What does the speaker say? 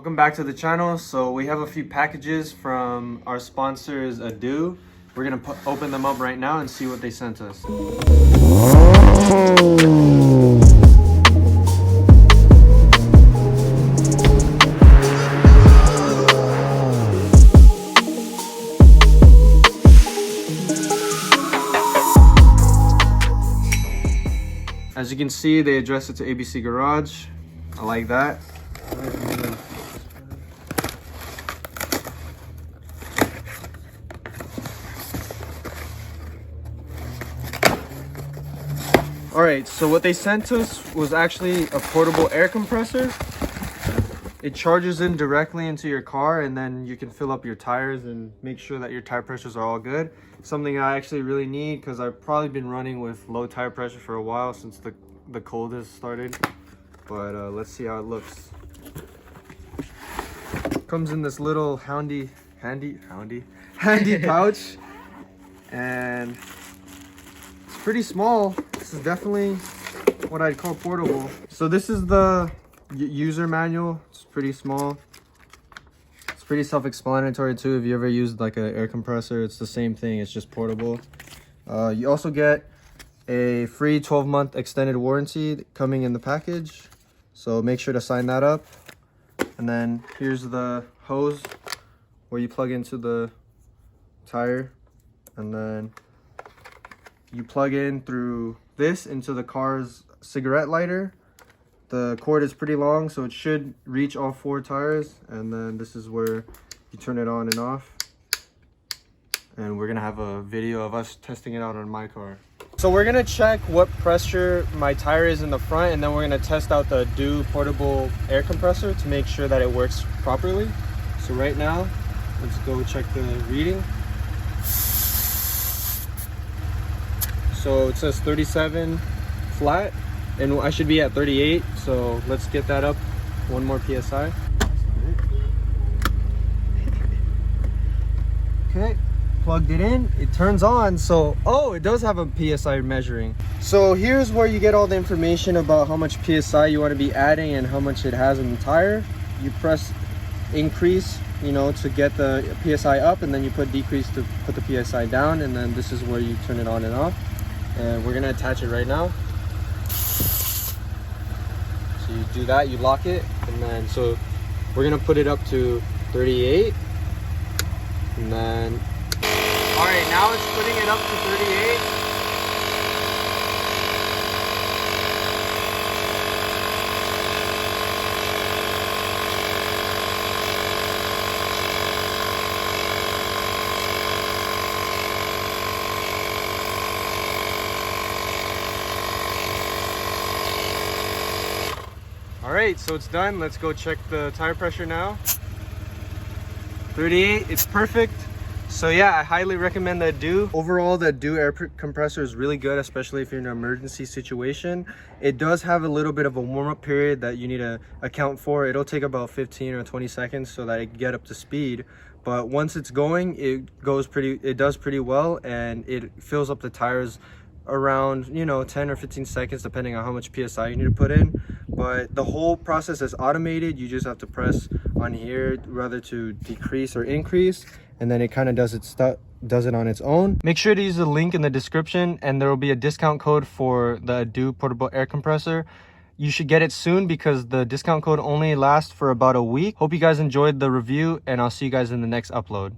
Welcome back to the channel. So we have a few packages from our sponsors Audew. We're gonna open them up right now and see what they sent us. As you can see, they address it to ABC Garage. I like that. Alright, so what they sent us was actually a portable air compressor. It charges in directly into your car, and then you can fill up your tires and make sure that your tire pressures are all good. Something I actually really need because I've probably been running with low tire pressure for a while since the cold has started. But let's see how it looks. Comes in this little handy pouch, and it's pretty small. This is definitely what I'd call portable. So this is the user manual. It's pretty small. It's pretty self-explanatory too. If you ever used like an air compressor, it's the same thing. It's just portable. You also get a free 12-month extended warranty coming in the package. So make sure to sign that up. And then here's the hose where you plug into the tire, and then you plug in through this into the car's cigarette lighter. The cord is pretty long, so it should reach all 4 tires. And then this is where you turn it on and off. And we're gonna have a video of us testing it out on my car. So we're gonna check what pressure my tire is in the front, and then we're gonna test out the Audew portable air compressor to make sure that it works properly. So right now, let's go check the reading. So it says 37 flat, and I should be at 38. So let's get that up one more PSI. Okay. Plugged it in, it turns on. So it does have a PSI measuring. So here's where you get all the information about how much PSI you want to be adding and how much it has in the tire. You press increase, to get the PSI up, and then you put decrease to put the PSI down, and then this is where you turn it on and off. And we're gonna attach it right now. So you do that, you lock it, and then so we're gonna put it up to 38, and then all right, now it's putting it up to 38. All right, so it's done. Let's go check the tire pressure now. 38, it's perfect. So yeah, I highly recommend the Audew. Overall, the Audew air compressor is really good, especially if you're in an emergency situation. It does have a little bit of a warm-up period that you need to account for. It'll take about 15 or 20 seconds so that it can get up to speed. But once it's going, it does pretty well, and it fills up the tires around 10 or 15 seconds depending on how much PSI you need to put in. But the whole process is automated. You just have to press on here whether to decrease or increase, and then it kind of does it on its own. Make sure to use the link in the description, and there will be a discount code for the Audew portable air compressor. You should get it soon because the discount code only lasts for about a week. Hope you guys enjoyed the review, and I'll see you guys in the next upload.